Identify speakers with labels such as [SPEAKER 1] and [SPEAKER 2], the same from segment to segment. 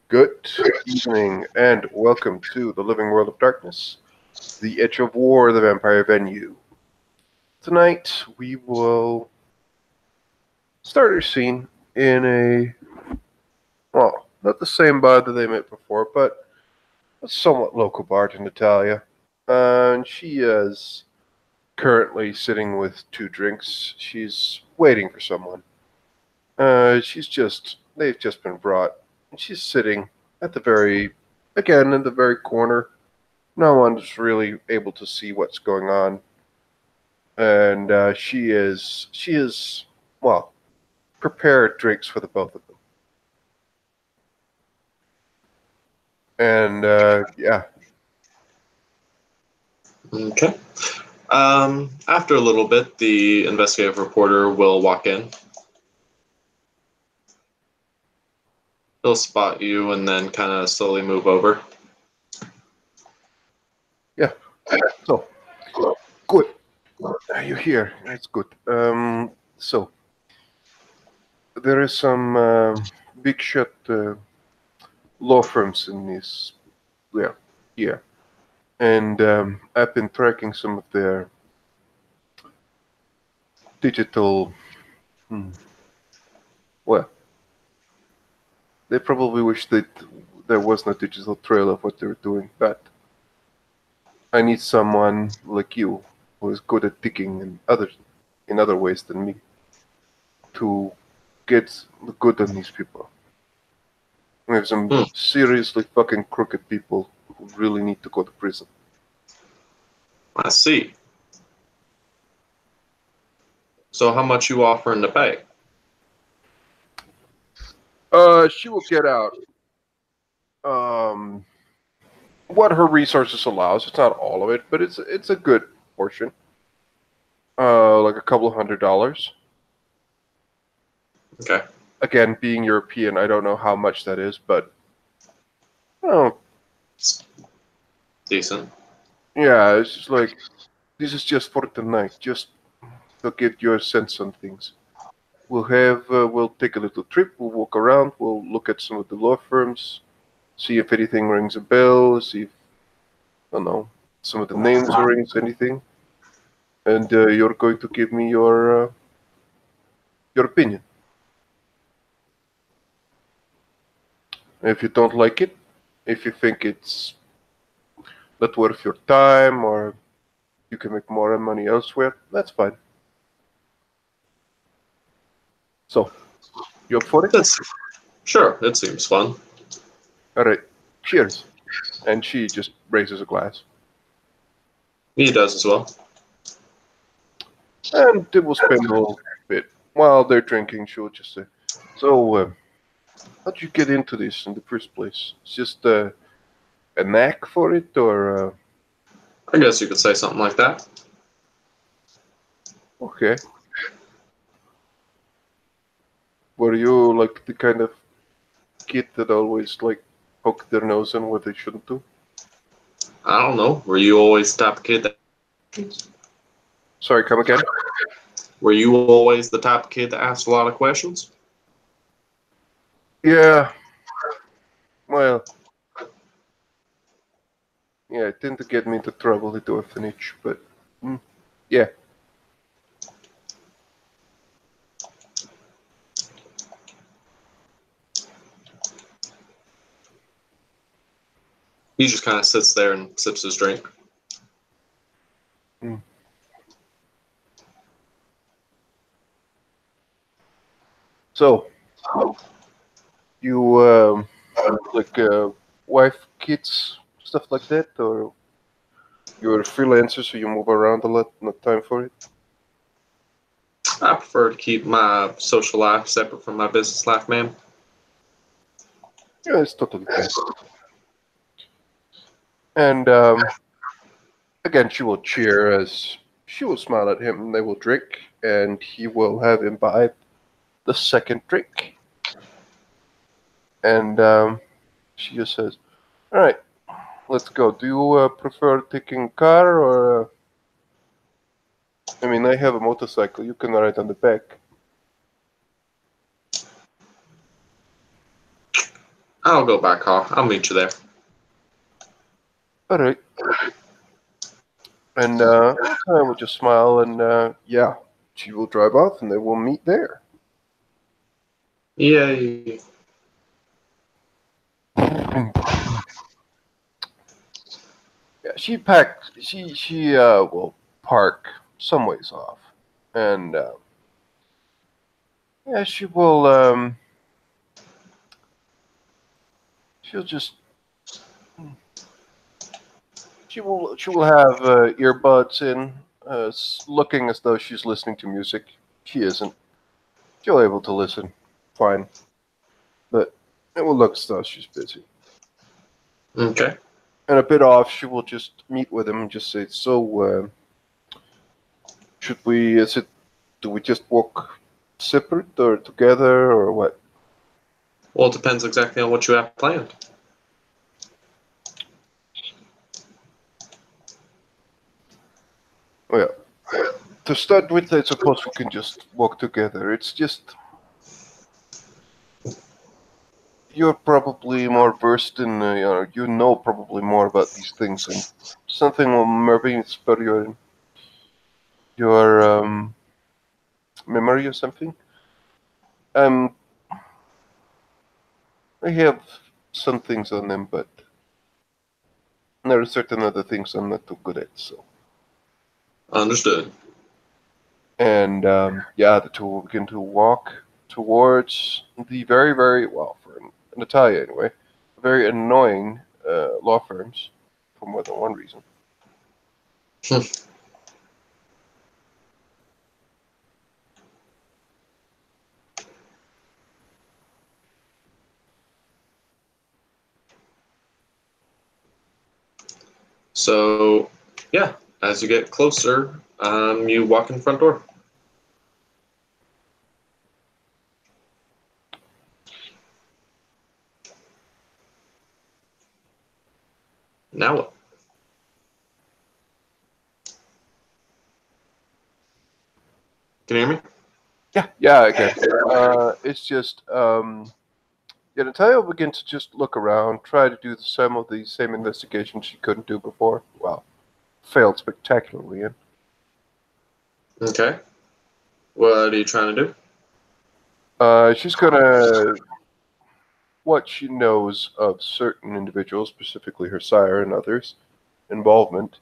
[SPEAKER 1] Good evening, and welcome to the Living World of Darkness, the Edge of War, the Vampire Venue. Tonight, we will start our scene in not the same bar that they met before, but a somewhat local bar to Natalia. And she is currently sitting with two drinks. She's waiting for someone. They've just been brought, and she's sitting at in the very corner. No one's really able to see what's going on, and she is prepared drinks for the both of them, and yeah.
[SPEAKER 2] Okay. After a little bit, the investigative reporter will walk in. He'll spot you and then kind of slowly move over.
[SPEAKER 1] Yeah. So good. You're here. That's good. So there is some big shot law firms in this. Yeah. Here. And I've been tracking some of their digital. Well, they probably wish that there was no digital trail of what they're doing, but I need someone like you who is good at digging in other ways than me to get the good on these people. We have some seriously fucking crooked people who really need to go to prison.
[SPEAKER 2] I see. So how much you offering to pay?
[SPEAKER 1] She will get out what her resources allows. It's not all of it, but it's a good portion. Like a couple of $100.
[SPEAKER 2] Okay.
[SPEAKER 1] Again, being European, I don't know how much that is, but
[SPEAKER 2] Decent.
[SPEAKER 1] Yeah, it's just like this is just for tonight, just to get your sense on things. We'll take a little trip. We'll walk around. We'll look at some of the law firms, see if anything rings a bell. See if I don't know some of the names rings anything, and you're going to give me your opinion. If you don't like it, if you think it's not worth your time, or you can make more money elsewhere, that's fine. So, you up for it?
[SPEAKER 2] Sure, it seems fun.
[SPEAKER 1] All right, cheers. And she just raises a glass.
[SPEAKER 2] He does as well.
[SPEAKER 1] And they will spend a little bit while they're drinking. She'll just say, "So, how'd you get into this in the first place? It's just a knack for it, or?"
[SPEAKER 2] I guess you could say something like that.
[SPEAKER 1] Okay. Were you like the kind of kid that always like poke their nose in what they shouldn't do?
[SPEAKER 2] I don't know. Were you always the type of kid that...
[SPEAKER 1] Sorry, come again?
[SPEAKER 2] Were you always the type of kid that asked a lot of questions?
[SPEAKER 1] Yeah. Well, yeah, it tend to get me into trouble at the orphanage, but yeah.
[SPEAKER 2] He just kind of sits there and sips his drink.
[SPEAKER 1] So, you like wife, kids, stuff like that, or you're a freelancer, so you move around a lot, not time for it?
[SPEAKER 2] I prefer to keep my social life separate from my business life, ma'am.
[SPEAKER 1] Yeah, it's totally fine. And again, she will cheer as she will smile at him, and they will drink, and he will have imbibed the second drink. And she just says, "All right, let's go. Do you prefer taking car or?" I mean, I have a motorcycle. You can ride on the back.
[SPEAKER 2] I'll go by car. I'll meet you there.
[SPEAKER 1] All right. And Natalia will just smile and yeah, she will drive off and they will meet there.
[SPEAKER 2] Yay.
[SPEAKER 1] Yeah, she packs. She will park some ways off, and yeah, she will. She'll just. She will have earbuds in, looking as though she's listening to music. She isn't. She'll able to listen, fine, but it will look as though she's busy.
[SPEAKER 2] Okay.
[SPEAKER 1] And a bit off, she will just meet with him and just say, "So, should we? Is it? Do we just walk separate or together or what?"
[SPEAKER 2] Well, it depends exactly on what you have planned.
[SPEAKER 1] Well, to start with, I suppose we can just walk together. It's just you're probably more versed in, you know probably more about these things, and something will maybe spur your memory or something. Um, I have some things on them, but there are certain other things I'm not too good at. So,
[SPEAKER 2] Understood.
[SPEAKER 1] and yeah, the two will begin to walk towards the very, very well for Natalia anyway, very annoying law firms for more than one reason.
[SPEAKER 2] So, yeah, as you get closer, you walk in the front door. Now what? Can you hear me?
[SPEAKER 1] Yeah, I guess. It's just yeah, Natalia will begin to just look around, try to do some of the same investigations she couldn't do before. Well, failed spectacularly in.
[SPEAKER 2] Okay. What are you trying to do?
[SPEAKER 1] She's gonna what she knows of certain individuals, specifically her sire and others' involvement,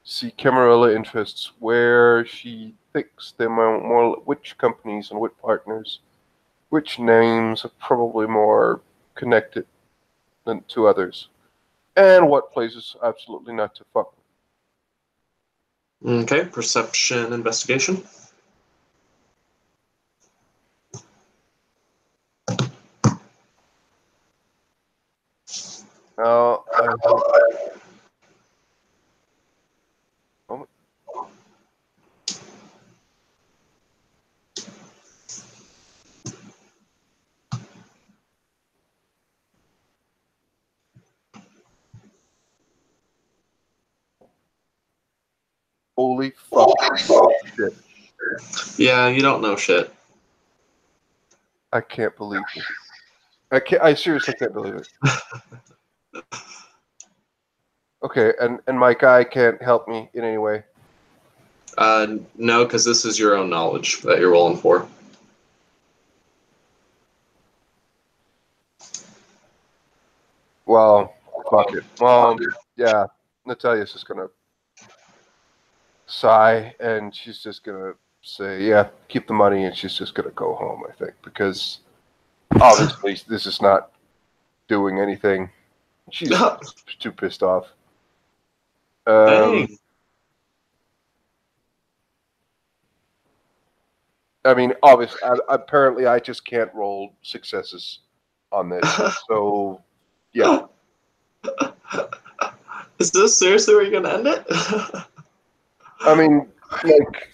[SPEAKER 1] see Camarilla interests where she thinks they might more which companies and which partners, which names are probably more connected than to others, and what places absolutely not to fuck with.
[SPEAKER 2] Okay, perception investigation.
[SPEAKER 1] Now, moment. Holy fucking shit.
[SPEAKER 2] Yeah, you don't know shit.
[SPEAKER 1] I can't believe it. I seriously can't believe it. Okay, and my guy can't help me in any way.
[SPEAKER 2] No, because this is your own knowledge that you're rolling for.
[SPEAKER 1] Well, fuck it. Yeah, Natalia's just gonna sigh and she's just gonna say, yeah, keep the money, and she's just gonna go home, I think, because obviously this is not doing anything. She's too pissed off.
[SPEAKER 2] Dang.
[SPEAKER 1] I mean, obviously, apparently, I just can't roll successes on this. So, yeah.
[SPEAKER 2] Is this seriously where you're gonna end it?
[SPEAKER 1] I mean, like,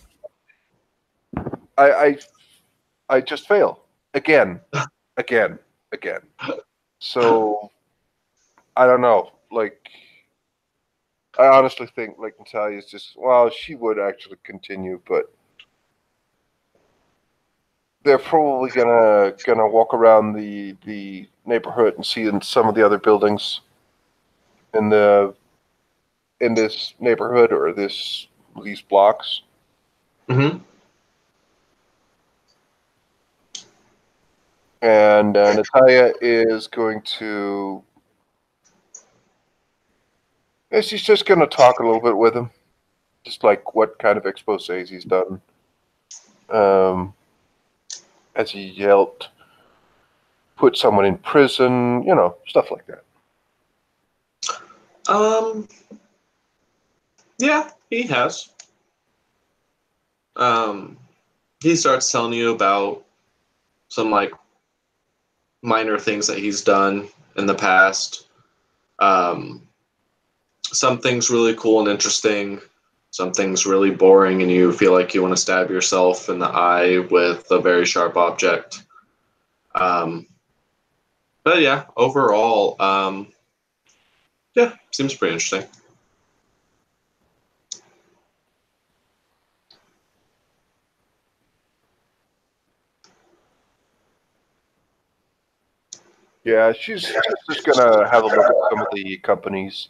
[SPEAKER 1] I just fail again, again, again. So, I don't know. Like, I honestly think like Natalia's just, well, she would actually continue, but they're probably gonna walk around the neighborhood and see in some of the other buildings in this neighborhood or these blocks.
[SPEAKER 2] Mm-hmm.
[SPEAKER 1] And Natalia is going to. She's just going to talk a little bit with him, just like what kind of exposés he's done. Has he helped put someone in prison? You know, stuff like that.
[SPEAKER 2] Yeah, he has. He starts telling you about some like minor things that he's done in the past. Some things really cool and interesting. Some things really boring, and you feel like you want to stab yourself in the eye with a very sharp object. But yeah, overall, yeah, seems pretty interesting.
[SPEAKER 1] Yeah, she's just gonna have a look at some of the companies,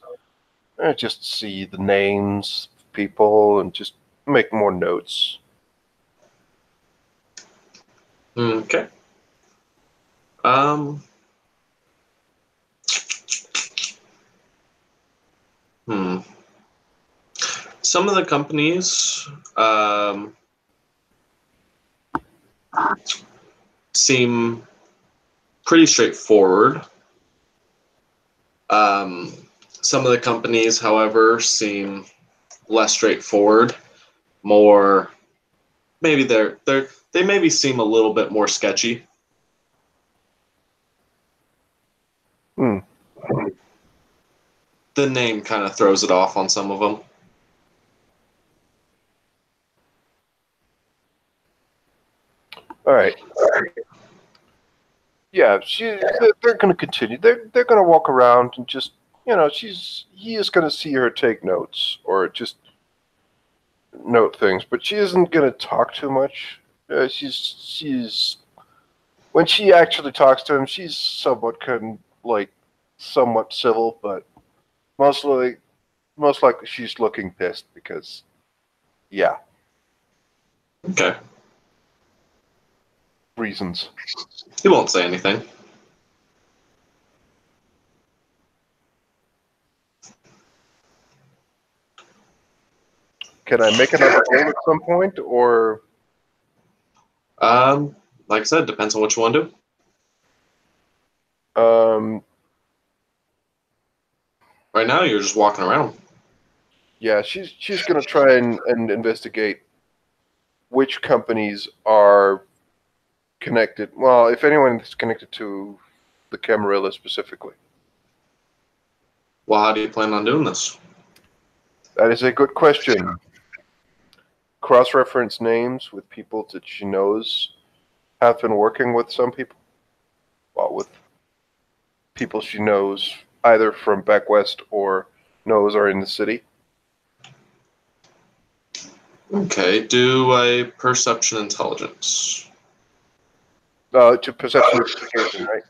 [SPEAKER 1] and just see the names, of people, and just make more notes.
[SPEAKER 2] Okay. Um. Some of the companies seem pretty straightforward. Some of the companies, however, seem less straightforward. More, maybe they maybe seem a little bit more sketchy.
[SPEAKER 1] Hmm.
[SPEAKER 2] The name kind of throws it off on some of them.
[SPEAKER 1] All right. Yeah, they're going to continue. They're going to walk around and just, you know, he is going to see her take notes or just note things, but she isn't going to talk too much. She's when she actually talks to him, she's somewhat civil, but most likely she's looking pissed because, yeah,
[SPEAKER 2] Okay.
[SPEAKER 1] reasons.
[SPEAKER 2] He won't say anything.
[SPEAKER 1] Can I make another roll at some point, or?
[SPEAKER 2] Like I said, depends on what you want to do.
[SPEAKER 1] Um,
[SPEAKER 2] Right now, you're just walking around.
[SPEAKER 1] yeah, she's gonna try and investigate which companies are connected. Well, if anyone is connected to the Camarilla specifically.
[SPEAKER 2] Well, how do you plan on doing this?
[SPEAKER 1] That is a good question. Cross-reference names with people that she knows have been working with some people. Well, with people she knows either from back west or knows are in the city.
[SPEAKER 2] Okay, do a perception intelligence.
[SPEAKER 1] To perception investigation, right?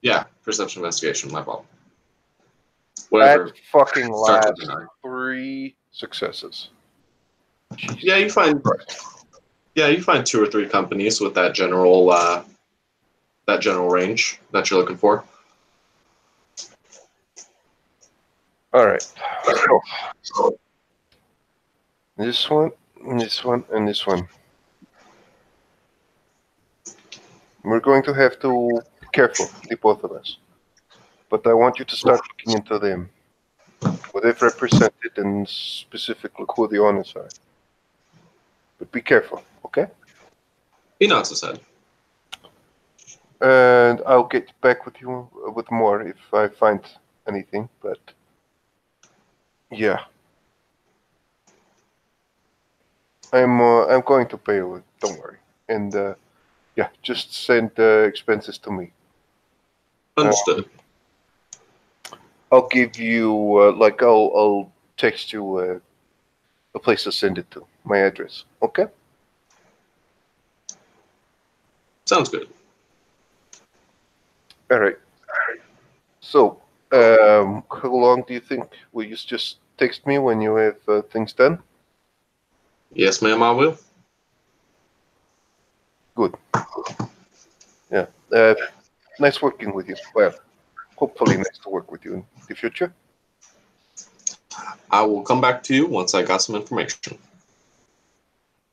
[SPEAKER 2] Yeah, perception investigation, my fault.
[SPEAKER 1] At
[SPEAKER 2] Whatever.
[SPEAKER 1] fucking
[SPEAKER 2] Starts
[SPEAKER 1] last
[SPEAKER 2] with a 9.
[SPEAKER 1] 3 successes.
[SPEAKER 2] Yeah, you find 2 or 3 companies with that general range that you're looking for.
[SPEAKER 1] All right. So, this one, this one, and this one. We're going to have to be careful, the both of us. But I want you to start looking into them. What they've represented and specifically who the owners are. But be careful, okay?
[SPEAKER 2] He nods his head.
[SPEAKER 1] And I'll get back with you with more if I find anything, but yeah. I'm going to pay you, don't worry. And yeah, just send expenses to me.
[SPEAKER 2] Understood.
[SPEAKER 1] I'll give you I'll text you a place to send it to, my address. Okay?
[SPEAKER 2] Sounds good.
[SPEAKER 1] All right. So, how long do you think? Will you just text me when you have things done?
[SPEAKER 2] Yes, ma'am, I will.
[SPEAKER 1] Good. Yeah. Nice working with you. Well, hopefully nice to work with you in the future.
[SPEAKER 2] I will come back to you once I got some information.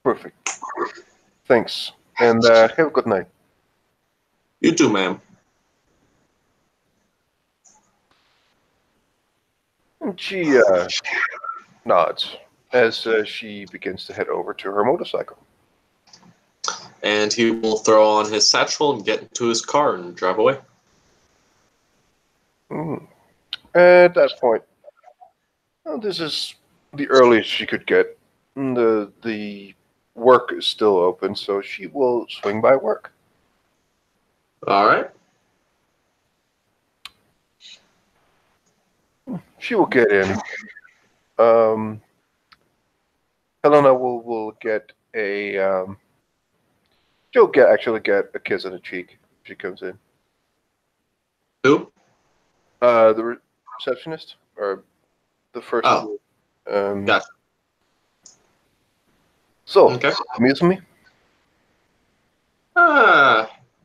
[SPEAKER 1] Perfect. Thanks. And have a good night.
[SPEAKER 2] You too, ma'am.
[SPEAKER 1] And she nods as she begins to head over to her motorcycle.
[SPEAKER 2] And he will throw on his satchel and get into his car and drive away.
[SPEAKER 1] At that point, well, this is the earliest she could get. The work is still open, so she will swing by work.
[SPEAKER 2] All right.
[SPEAKER 1] She will get in. Helena will get a. She'll actually get a kiss on the cheek if she comes in.
[SPEAKER 2] Who?
[SPEAKER 1] The receptionist or the first.
[SPEAKER 2] Oh. Gotcha.
[SPEAKER 1] So,
[SPEAKER 2] Okay.
[SPEAKER 1] amuse me.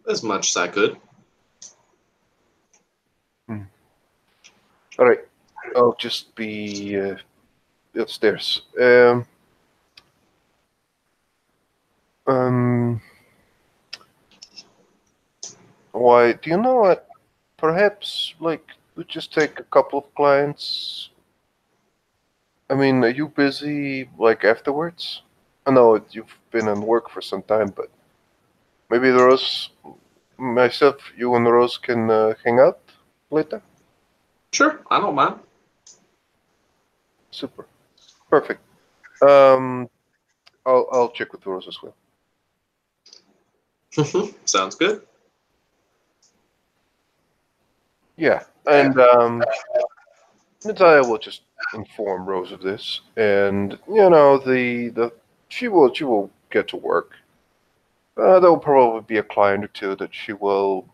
[SPEAKER 2] As much as I could.
[SPEAKER 1] All right, I'll just be upstairs. Why? Do you know what? Perhaps, like, we just take a couple of clients. I mean, are you busy, like, afterwards? I know you've been on work for some time, but maybe myself, you and Rose can hang out later?
[SPEAKER 2] Sure, I don't mind.
[SPEAKER 1] Super. Perfect. I'll check with Rose as well.
[SPEAKER 2] Sounds good.
[SPEAKER 1] Yeah, and Natalia will just inform Rose of this, and she will get to work. There will probably be a client or two that she'll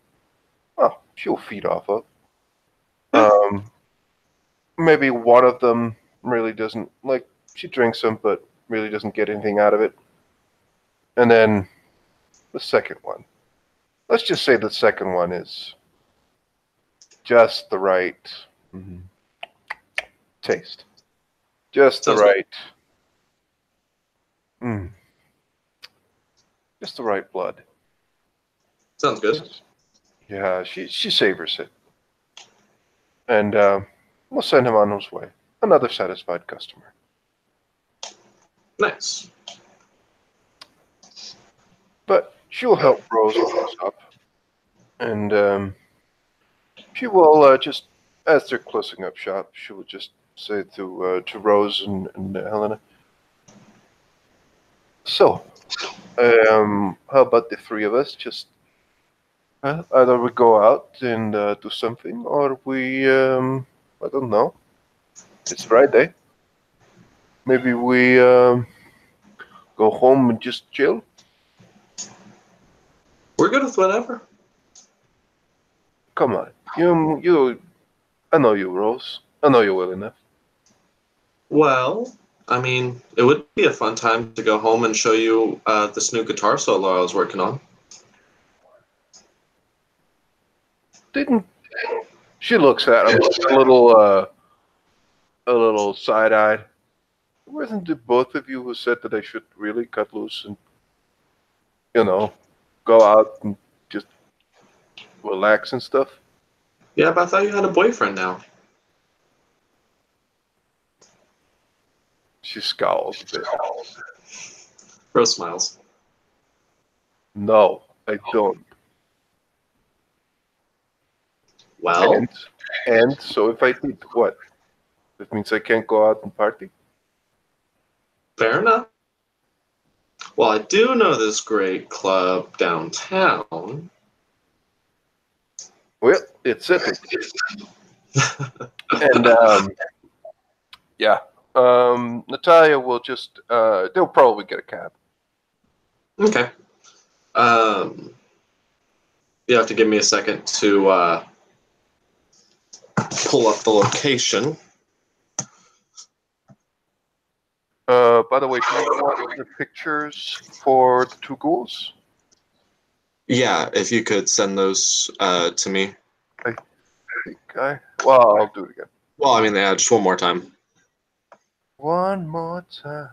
[SPEAKER 1] feed off of. Maybe one of them really doesn't like. She drinks them, but really doesn't get anything out of it. And then the second one. Let's just say the second one is just the right taste. Just the right. Just the right blood.
[SPEAKER 2] Sounds good.
[SPEAKER 1] Yeah, she savors it. And we'll send him on his way. Another satisfied customer.
[SPEAKER 2] Nice.
[SPEAKER 1] But she'll help Rose close up. And she will just, as they're closing up shop, she will just say to Rose and Helena, so, how about the three of us just either we go out and do something, or we, I don't know, it's Friday. Maybe we go home and just chill?
[SPEAKER 2] We're good with whatever.
[SPEAKER 1] Come on. I know you, Rose. I know you well enough.
[SPEAKER 2] Well, I mean, it would be a fun time to go home and show you this new guitar solo I was working on.
[SPEAKER 1] She looks at him a little side-eyed. Wasn't it both of you who said that I should really cut loose and, go out and just relax and stuff?
[SPEAKER 2] Yeah, but I thought you had a boyfriend now.
[SPEAKER 1] She scowls a bit.
[SPEAKER 2] Rose smiles.
[SPEAKER 1] No, I don't.
[SPEAKER 2] Well,
[SPEAKER 1] and so if I did, what? That means I can't go out and party?
[SPEAKER 2] fair enough. Well, I do know this great club downtown.
[SPEAKER 1] Well, it's epic. And yeah, Natalia will they'll probably get a cab.
[SPEAKER 2] Okay. you have to give me a second to pull up the location.
[SPEAKER 1] By the way, do you want the pictures for the two ghouls?
[SPEAKER 2] Yeah, if you could send those to me.
[SPEAKER 1] Well, I'll do it again.
[SPEAKER 2] Well, I mean, yeah, just one more time.
[SPEAKER 1] One more time.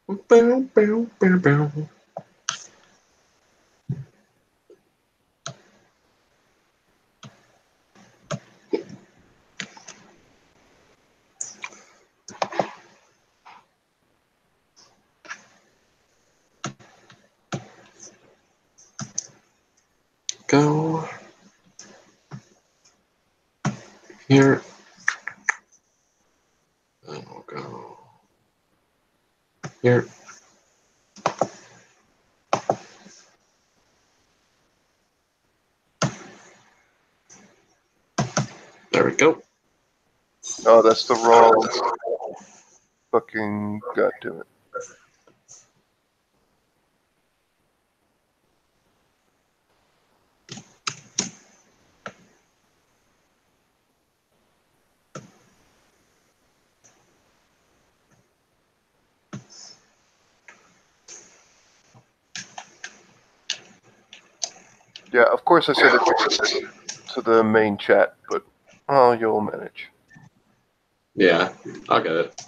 [SPEAKER 2] Bow, bow, bow, bow. Go here. And we'll go here. There we go.
[SPEAKER 1] Oh, that's the wrong fucking goddamn it. Yeah, of course I said it to the main chat, but oh, you'll manage.
[SPEAKER 2] Yeah, I'll get it.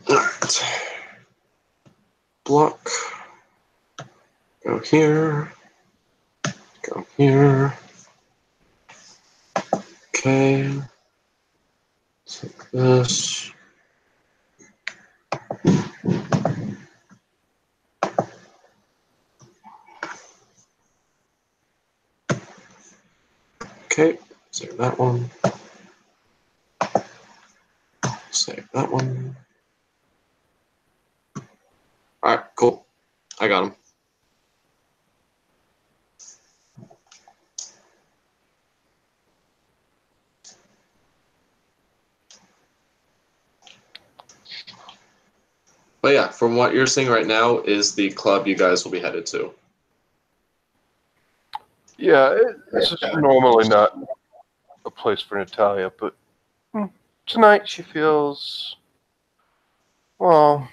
[SPEAKER 2] Alright. Block. Go here. Go here. Okay. Take this. Okay. Save that one. Save that one. Alright, cool. I got him. But yeah, from what you're seeing right now is the club you guys will be headed to.
[SPEAKER 1] Yeah, this is normally not a place for Natalia, but tonight she feels, well,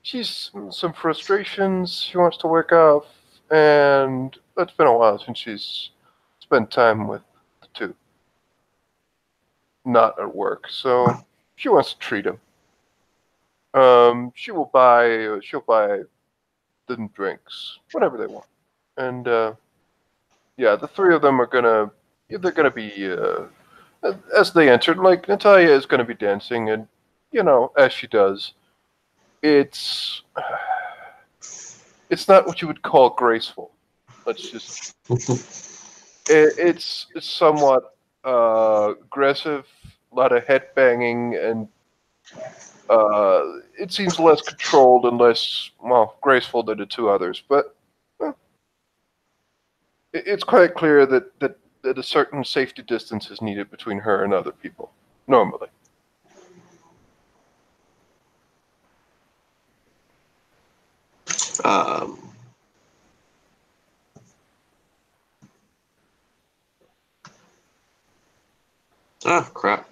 [SPEAKER 1] she's some frustrations she wants to work off, and it's been a while since she's spent time with the two. Not at work, so she wants to treat him. She'll buy them drinks, whatever they want. And, yeah, the three of them they're gonna be, as they enter, like, Natalia is gonna be dancing, and, as she does, it's not what you would call graceful. Let's just, it's somewhat, aggressive, a lot of head banging, and, it seems less controlled and less, well, graceful than the two others, but it's quite clear that a certain safety distance is needed between her and other people, normally.
[SPEAKER 2] Crap.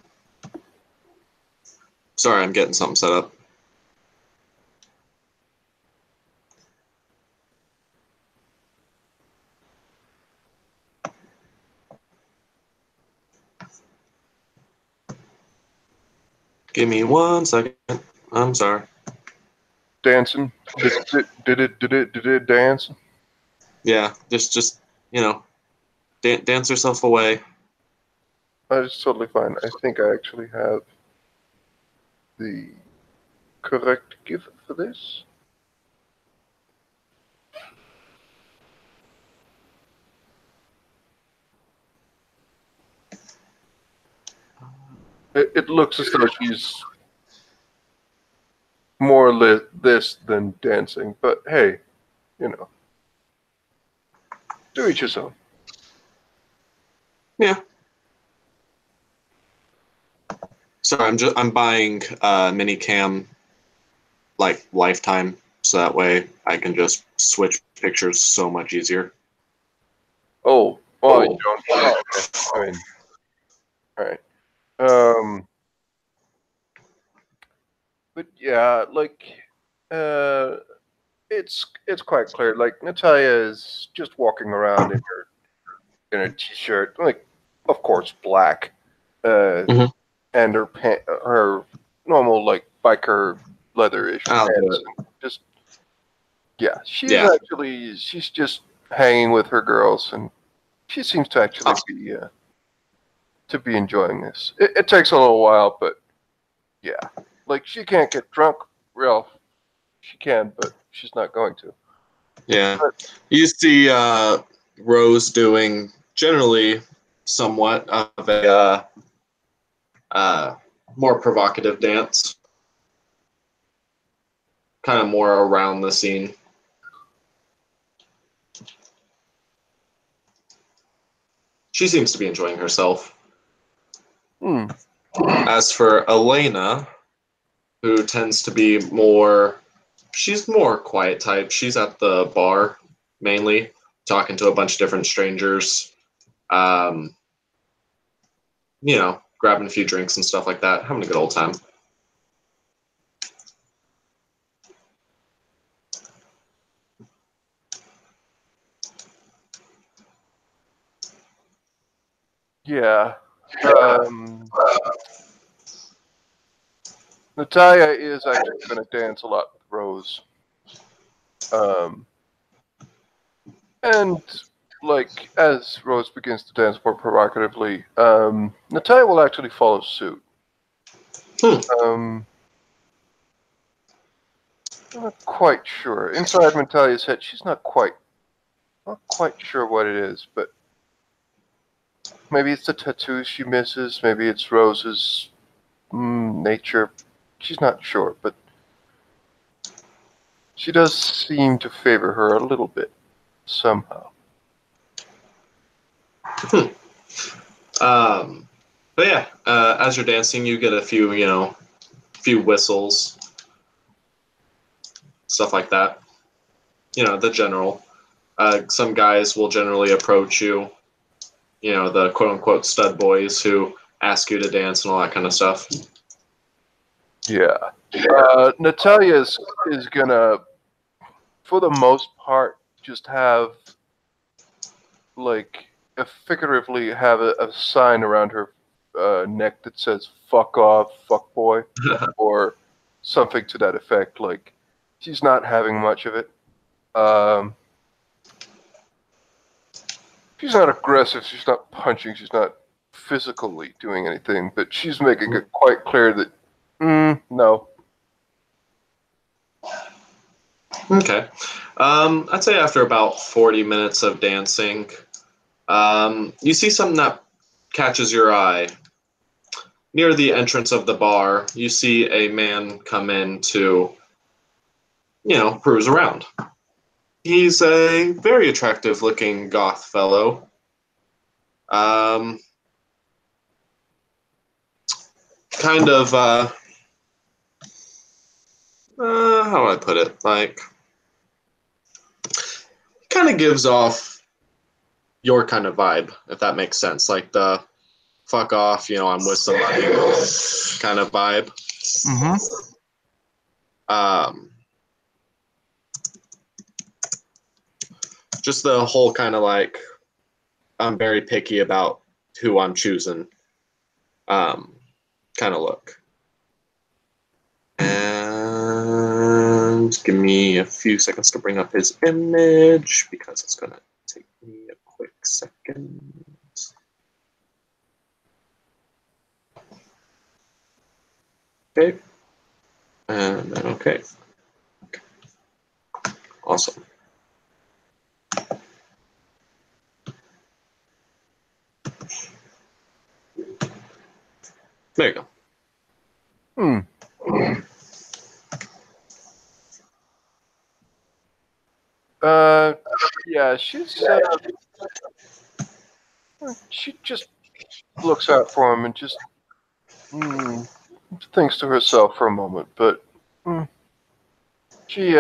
[SPEAKER 2] Sorry, I'm getting something set up. Give me 1 second. I'm sorry.
[SPEAKER 1] Dancing? Did it dance?
[SPEAKER 2] Yeah, just dance yourself away.
[SPEAKER 1] It's totally fine. I think I actually have the correct gift for this. It looks as though she's more this than dancing. But hey, you know, do each his own.
[SPEAKER 2] Yeah. So I'm buying mini cam like lifetime, so that way I can just switch pictures so much easier.
[SPEAKER 1] Oh, well, you don't. Oh, okay. I mean, all right. But yeah, like, it's quite clear. Like Natalia is just walking around in her t-shirt, like, of course, black,
[SPEAKER 2] Mhm.
[SPEAKER 1] and her normal like biker leatherish
[SPEAKER 2] I'll do
[SPEAKER 1] pants.
[SPEAKER 2] it.
[SPEAKER 1] Just yeah,
[SPEAKER 2] Yeah.
[SPEAKER 1] she's just hanging with her girls, and she seems to actually
[SPEAKER 2] Awesome.
[SPEAKER 1] be enjoying this. It takes a little while, but yeah, like she can't get drunk. Well, she can, but she's not going to.
[SPEAKER 2] Yeah.
[SPEAKER 1] But
[SPEAKER 2] You see Rose doing generally somewhat of a uh, more provocative dance, kind of more around the scene. She seems to be enjoying herself. As for Elena, who tends to be she's more quiet type. She's at the bar mainly, talking to a bunch of different strangers. Um, grabbing a few drinks and stuff like that, having a good old time.
[SPEAKER 1] yeah, Natalia is actually going to dance a lot with Rose. And like as Rose begins to dance more provocatively, Natalia will actually follow suit. I'm not quite sure. Inside Natalia's head, she's not quite sure what it is, but maybe it's the tattoos she misses. Maybe it's Rose's nature. She's not sure, but she does seem to favor her a little bit somehow.
[SPEAKER 2] But yeah, as you're dancing, you get a few whistles, stuff like that. The general. Some guys will generally approach you, the quote unquote stud boys who ask you to dance and all that kind of stuff.
[SPEAKER 1] Yeah. Natalia is gonna, for the most part, just have like figuratively have a sign around her neck that says "fuck off, fuck boy," or something to that effect. Like she's not having much of it. Um, she's not aggressive. She's not punching. She's not physically doing anything. But she's making it quite clear that no.
[SPEAKER 2] Okay. I'd say after about 40 minutes of dancing, you see something that catches your eye. Near the entrance of the bar, you see a man come in to, cruise around. He's a very attractive looking goth fellow. Kind of, how do I put it? Like, kind of gives off your kind of vibe, if that makes sense. Like the fuck off, I'm with somebody kind of vibe. Um, just the whole kind of like, I'm very picky about who I'm choosing kind of look. And give me a few seconds to bring up his image because it's going to take me a quick second. Okay. And then okay. Awesome. There you go.
[SPEAKER 1] Yeah, she just looks out for him and just thinks to herself for a moment, but she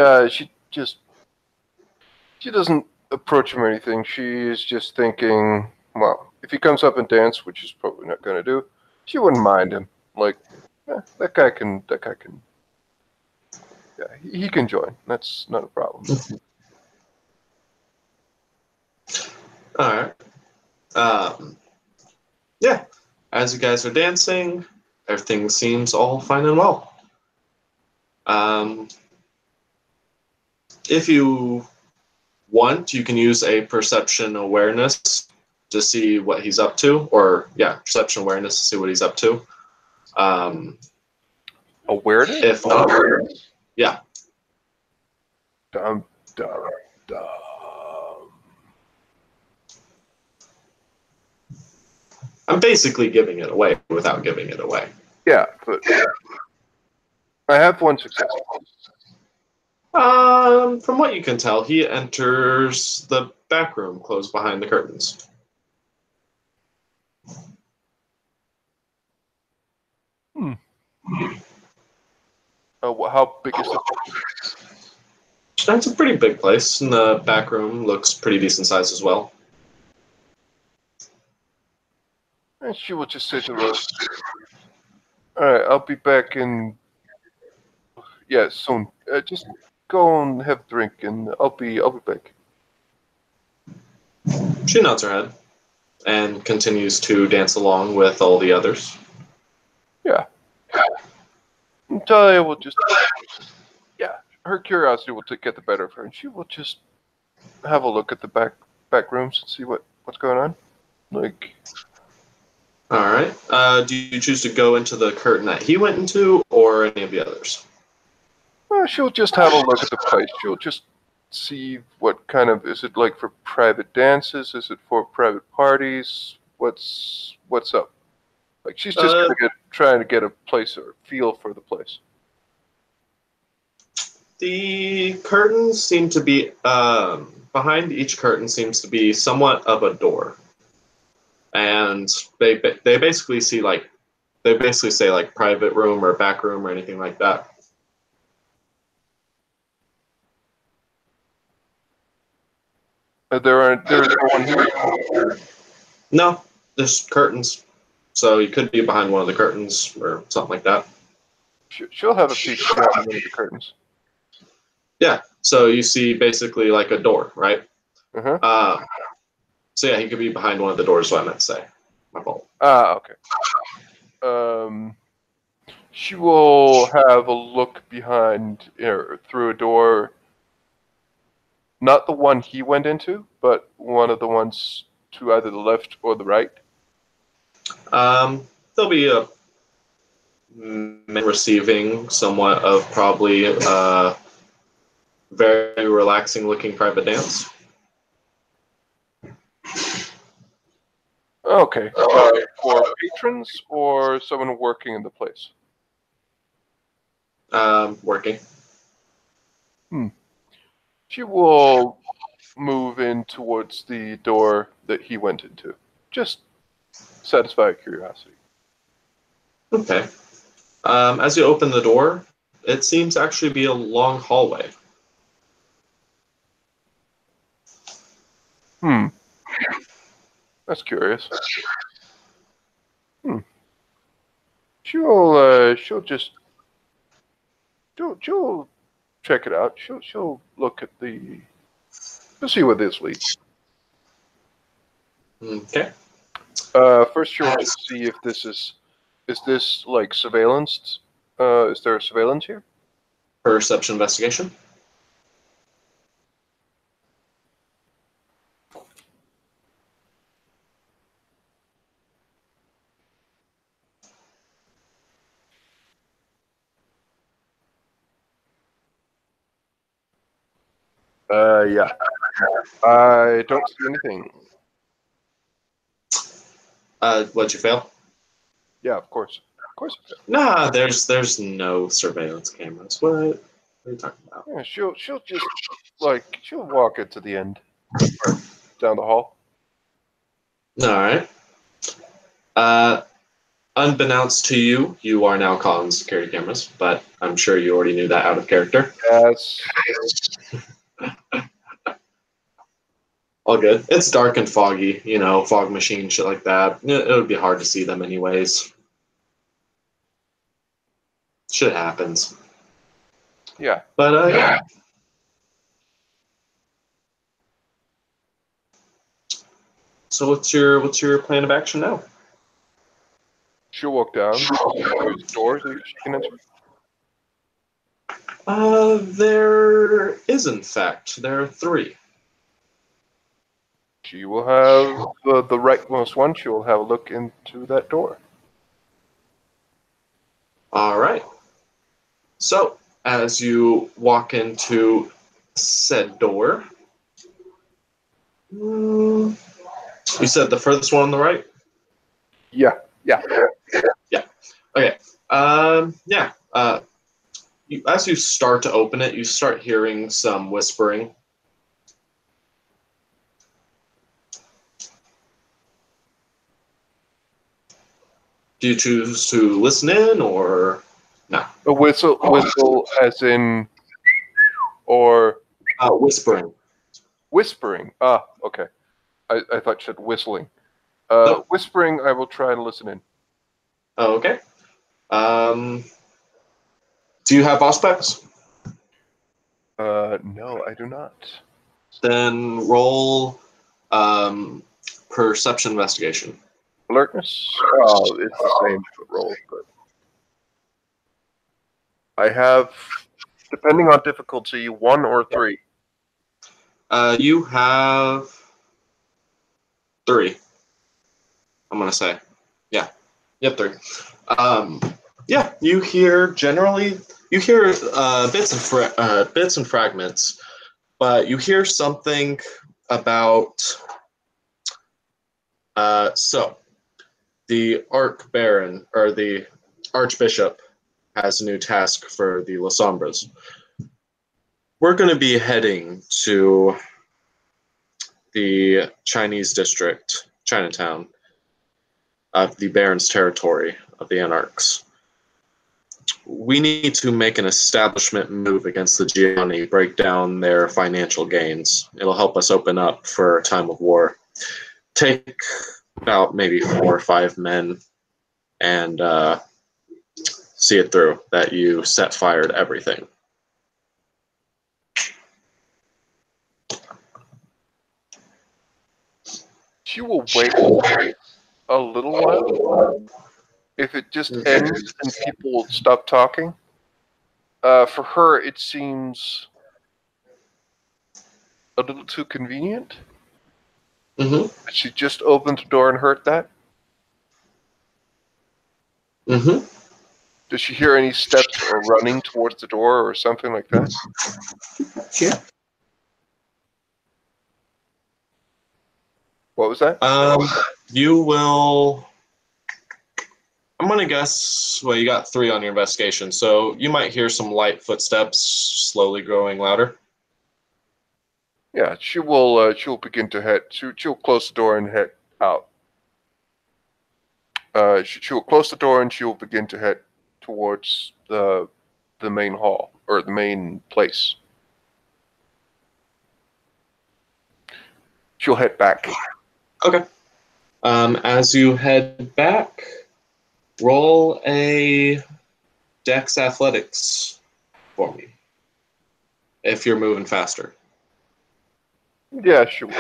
[SPEAKER 1] doesn't approach him or anything. She is just thinking, well, if he comes up and dance, which he's probably not going to do, she wouldn't mind him. Like, that guy can, yeah, he can join. That's not a problem.
[SPEAKER 2] All right. Yeah. As you guys are dancing, everything seems all fine and well. If you want, you can use a perception awareness to see what he's up to, or perception awareness to see what he's up to.
[SPEAKER 1] Awareness?
[SPEAKER 2] If not, yeah.
[SPEAKER 1] Dum, dum, dum.
[SPEAKER 2] I'm basically giving it away without giving it away.
[SPEAKER 1] Yeah, but I have one success.
[SPEAKER 2] From what you can tell, he enters the back room closed behind the curtains.
[SPEAKER 1] How big is it?
[SPEAKER 2] It's a pretty big place, and the back room looks pretty decent size as well.
[SPEAKER 1] And she will just say to us, "Alright, I'll be back in, yeah, soon. Just go and have a drink, and I'll be back."
[SPEAKER 2] She nods her head and continues to dance along with all the others.
[SPEAKER 1] Yeah. And Talia will just, yeah, her curiosity will get the better of her, and she will just have a look at the back rooms and see what's going on. Like,
[SPEAKER 2] all right. Do you choose to go into the curtain that he went into, or any of the others?
[SPEAKER 1] she'll just have a look at the place. She'll just see what kind of, is it like for private dances? Is it for private parties? What's up? Like, she's just trying to get a place or feel for the place.
[SPEAKER 2] The curtains seem to be behind each curtain seems to be somewhat of a door, and they basically say like private room or back room or anything like that.
[SPEAKER 1] There's no one here.
[SPEAKER 2] No, there's curtains, so you could be behind one of the curtains or something like that.
[SPEAKER 1] She'll have a peek behind one of the curtains.
[SPEAKER 2] Yeah, so you see basically like a door, right?
[SPEAKER 1] Uh-huh.
[SPEAKER 2] So yeah, he could be behind one of the doors, is what I meant to say. My fault.
[SPEAKER 1] Okay. She will have a look behind, through a door, not the one he went into, but one of the ones to either the left or the right.
[SPEAKER 2] There'll be a man receiving somewhat of probably a very relaxing looking private dance.
[SPEAKER 1] Okay. For patrons or someone working in the place?
[SPEAKER 2] Working.
[SPEAKER 1] She will move in towards the door that he went into. Just satisfy her curiosity.
[SPEAKER 2] Okay. As you open the door, it seems to actually be a long hallway.
[SPEAKER 1] That's curious. She'll just she'll check it out. She'll look at she'll see where this leads.
[SPEAKER 2] Okay.
[SPEAKER 1] First she'll just see if is this like surveillance? Is there a surveillance here?
[SPEAKER 2] Perception investigation.
[SPEAKER 1] Yeah. I don't see anything.
[SPEAKER 2] What'd you fail?
[SPEAKER 1] Yeah, of course. Of course I failed.
[SPEAKER 2] Nah, there's no surveillance cameras. What? are you talking about?
[SPEAKER 1] Yeah, she'll just she'll walk it to the end, or down the hall.
[SPEAKER 2] All right. Unbeknownst to you, you are now calling security cameras, but I'm sure you already knew that out of character.
[SPEAKER 1] Yes.
[SPEAKER 2] All good. It's dark and foggy, fog machine, shit like that. It would be hard to see them anyways. Shit happens.
[SPEAKER 1] Yeah.
[SPEAKER 2] But yeah. So what's your plan of action now?
[SPEAKER 1] She'll walk down. There's doors that she can enter.
[SPEAKER 2] There is in fact. There are 3.
[SPEAKER 1] She will have the rightmost one. She will have a look into that door.
[SPEAKER 2] All right. So as you walk into said door, you said the furthest one on the right?
[SPEAKER 1] Yeah.
[SPEAKER 2] Yeah. Okay. Yeah. As you start to open it, you start hearing some whispering. Do you choose to listen in or no?
[SPEAKER 1] A whistle as in, or
[SPEAKER 2] Whispering.
[SPEAKER 1] whispering. Ah, okay. I thought you said whistling.
[SPEAKER 2] Nope.
[SPEAKER 1] Whispering, I will try and listen in.
[SPEAKER 2] Okay. Do you have aspects?
[SPEAKER 1] No, I do not.
[SPEAKER 2] Then roll perception investigation.
[SPEAKER 1] Alertness? Oh, it's the same roll, but I have, depending on difficulty, 1 or 3.
[SPEAKER 2] You have 3. I'm gonna say, yeah, you have 3. Yeah, you hear bits and fragments, but you hear something about. So, the Archbaron or the Archbishop has a new task for the La Sombras. We're going to be heading to the Chinese district, Chinatown, of the Baron's territory of the Anarchs. We need to make an establishment move against the Gianni, break down their financial gains. It'll help us open up for a time of war. Take about maybe 4 or 5 men and see it through that you set fire to everything.
[SPEAKER 1] She will wait a little while. If it just ends and people will stop talking, for her it seems a little too convenient.
[SPEAKER 2] Mm-hmm.
[SPEAKER 1] She just opened the door and heard that.
[SPEAKER 2] Mm-hmm.
[SPEAKER 1] Does she hear any steps or running towards the door or something like that?
[SPEAKER 2] Yeah.
[SPEAKER 1] What was that?
[SPEAKER 2] You will. I'm gonna guess. Well, you got 3 on your investigation, so you might hear some light footsteps slowly growing louder.
[SPEAKER 1] Yeah, she will. She'll begin to head. She'll close the door and head out. She'll close the door and she'll begin to head towards the main hall or the main place. She'll head back.
[SPEAKER 2] Okay. As you head back, roll a Dex Athletics for me. If you're moving faster.
[SPEAKER 1] Yeah, she will.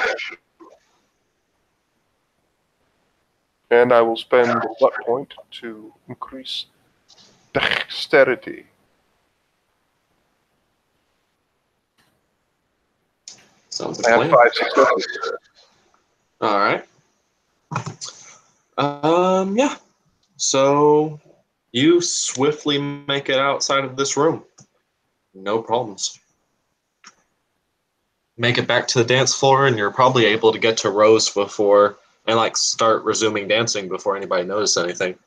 [SPEAKER 1] And I will spend a luck point to increase dexterity.
[SPEAKER 2] Sounds
[SPEAKER 1] I
[SPEAKER 2] like
[SPEAKER 1] have
[SPEAKER 2] a plan.
[SPEAKER 1] 5 successes.
[SPEAKER 2] All right. Yeah. So you swiftly make it outside of this room. No problems. Make it back to the dance floor, and you're probably able to get to Rose before and start resuming dancing before anybody notices anything.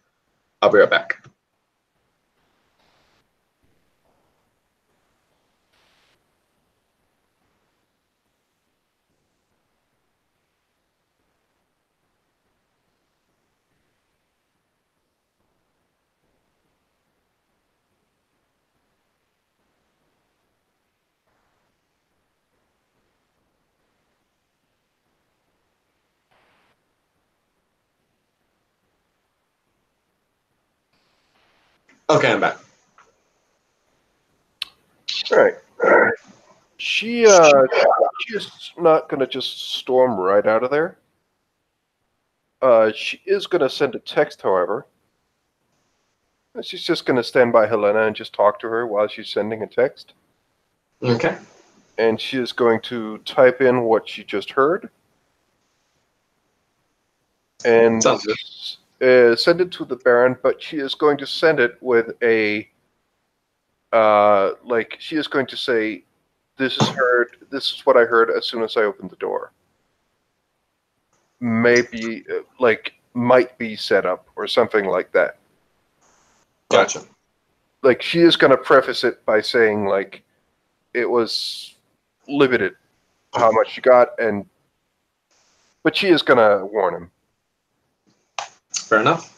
[SPEAKER 2] I'll be right back. Okay, I'm back.
[SPEAKER 1] All right. She is not gonna just storm right out of there. She is gonna send a text, however. She's just gonna stand by Helena and just talk to her while she's sending a text.
[SPEAKER 2] Okay.
[SPEAKER 1] And she is going to type in what she just heard and
[SPEAKER 2] Sounds good.
[SPEAKER 1] send it to the Baron, but she is going to send it with a like she is going to say, "This is what I heard as soon as I opened the door." Maybe might be set up or something like that. But,
[SPEAKER 2] Gotcha.
[SPEAKER 1] like, she is going to preface it by saying like it was limited how much she got, but she is going to warn him.
[SPEAKER 2] Fair enough.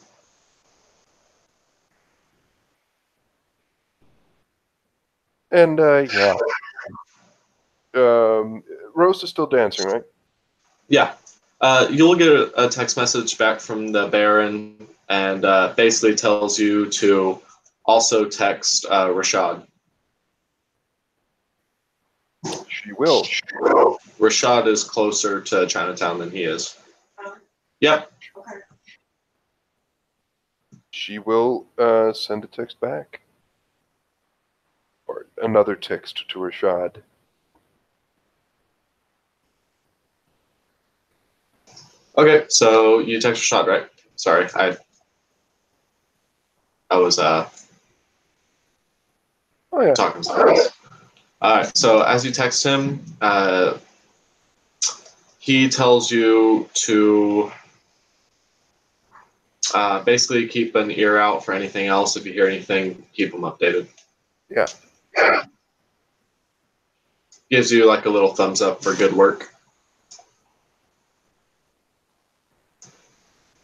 [SPEAKER 1] And yeah, Rose is still dancing, right?
[SPEAKER 2] Yeah. You'll get a text message back from the Baron, and basically tells you to also text Rashad.
[SPEAKER 1] She will.
[SPEAKER 2] Rashad is closer to Chinatown than he is. Yep.
[SPEAKER 1] She will send a text back. Or another text to Rashad.
[SPEAKER 2] Okay, so you text Rashad, right? Sorry, I was
[SPEAKER 1] Oh yeah.
[SPEAKER 2] talking to someone else. All right, so as you text him, he tells you to basically keep an ear out for anything else. If you hear anything, keep him updated.
[SPEAKER 1] Yeah.
[SPEAKER 2] Gives you like a little thumbs up for good work.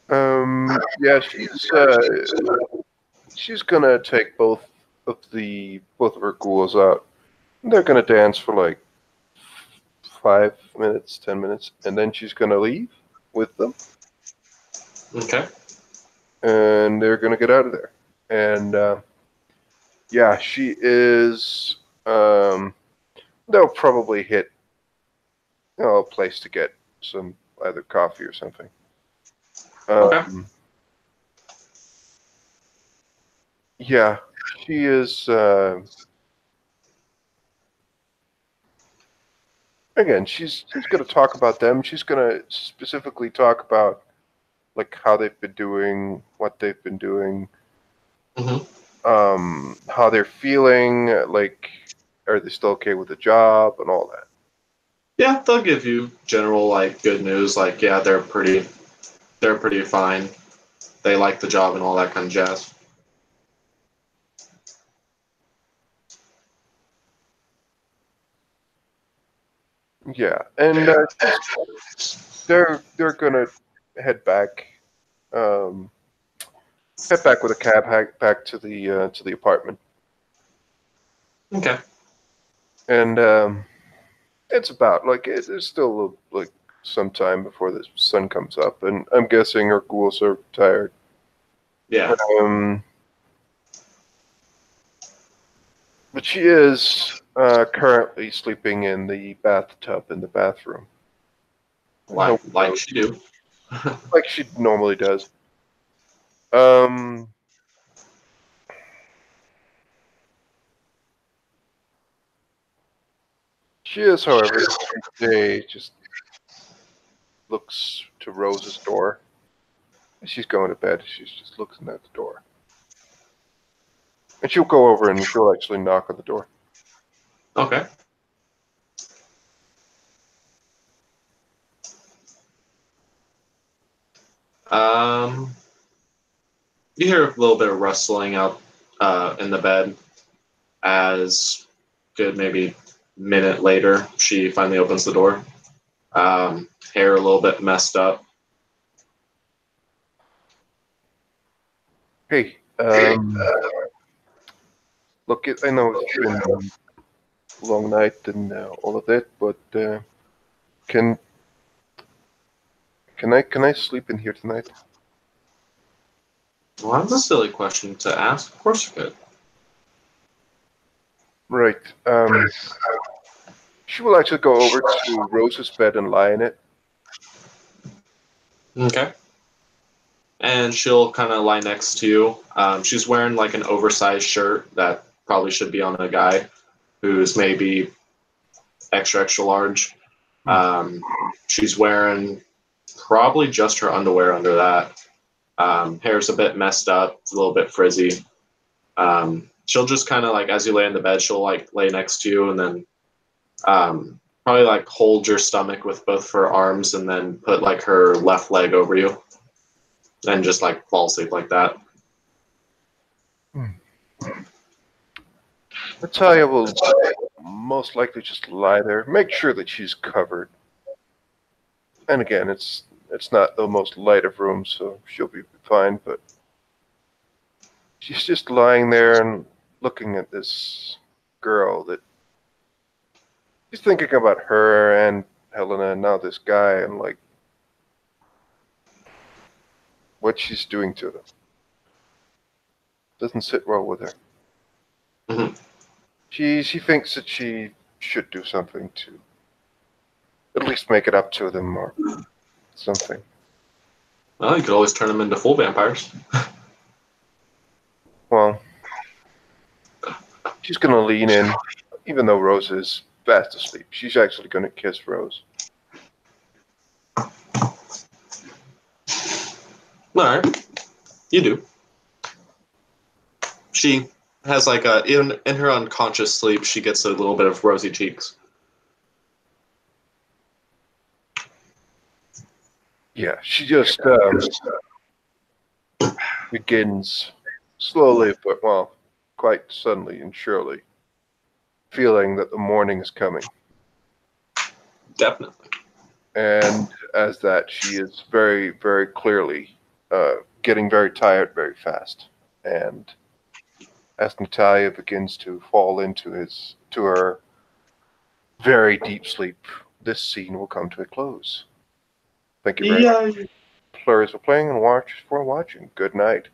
[SPEAKER 1] Yeah, she's gonna take both of her ghouls out. They're gonna dance for like 5 minutes, 10 minutes, and then she's gonna leave with them.
[SPEAKER 2] Okay.
[SPEAKER 1] And they're gonna get out of there. And yeah, she is. They'll probably hit a place to get some either coffee or something.
[SPEAKER 2] Okay.
[SPEAKER 1] Yeah, she is. Again, she's going to talk about them. She's going to specifically talk about like how they've been doing, what they've been doing, how they're feeling. Like, are they still okay with the job and all that?
[SPEAKER 2] Yeah, they'll give you general like good news. Like, yeah, they're pretty fine. They like the job and all that kind of jazz.
[SPEAKER 1] Yeah, and they're gonna head back, with a cab back to the apartment.
[SPEAKER 2] Okay.
[SPEAKER 1] And it's about like there's still like some time before the sun comes up, and I'm guessing her ghouls are tired.
[SPEAKER 2] Yeah.
[SPEAKER 1] But she is currently sleeping in the bathtub in the bathroom.
[SPEAKER 2] Like she do.
[SPEAKER 1] Like she normally does. She is, however, today just looks to Rose's door. She's going to bed. She's just looking at the door. And she'll go over and she'll actually knock on the door.
[SPEAKER 2] Okay. You hear a little bit of rustling out in the bed as good maybe minute later she finally opens the door. Hair a little bit messed up.
[SPEAKER 1] Hey, look, I know it's been a long night and all of that, but can I sleep in here tonight?
[SPEAKER 2] Well, that's a silly question to ask. Of course you could.
[SPEAKER 1] Right. She will actually go over to Rose's bed and lie in it.
[SPEAKER 2] Okay. And she'll kind of lie next to you. She's wearing like an oversized shirt that probably should be on a guy who's maybe extra, extra large. Um, she's wearing probably just her underwear under that. Hair's a bit messed up, it's a little bit frizzy. She'll just kind of like, as you lay in the bed, she'll like lay next to you and then probably like hold your stomach with both her arms and then put like her left leg over you and just like fall asleep like that.
[SPEAKER 1] Natalia will most likely just lie there, make sure that she's covered. And again, it's not the most light of rooms, so she'll be fine, but she's just lying there and looking at this girl that she's thinking about her and Helena and now this guy and like what she's doing to them. Doesn't sit well with her.
[SPEAKER 2] Mm-hmm.
[SPEAKER 1] She thinks that she should do something to at least make it up to them or something.
[SPEAKER 2] Well, you could always turn them into full vampires.
[SPEAKER 1] Well, she's going to lean in, even though Rose is fast asleep. She's actually going to kiss Rose.
[SPEAKER 2] Alright. You do. She has like a in her unconscious sleep, she gets a little bit of rosy cheeks.
[SPEAKER 1] Yeah, she just begins slowly, but well, quite suddenly and surely, feeling that the morning is coming.
[SPEAKER 2] Definitely.
[SPEAKER 1] And as that, she is very, very clearly getting very tired very fast. And as Natalia begins to fall into her very deep sleep, this scene will come to a close. Thank you very much. Players for playing and watchers for watching. Good night.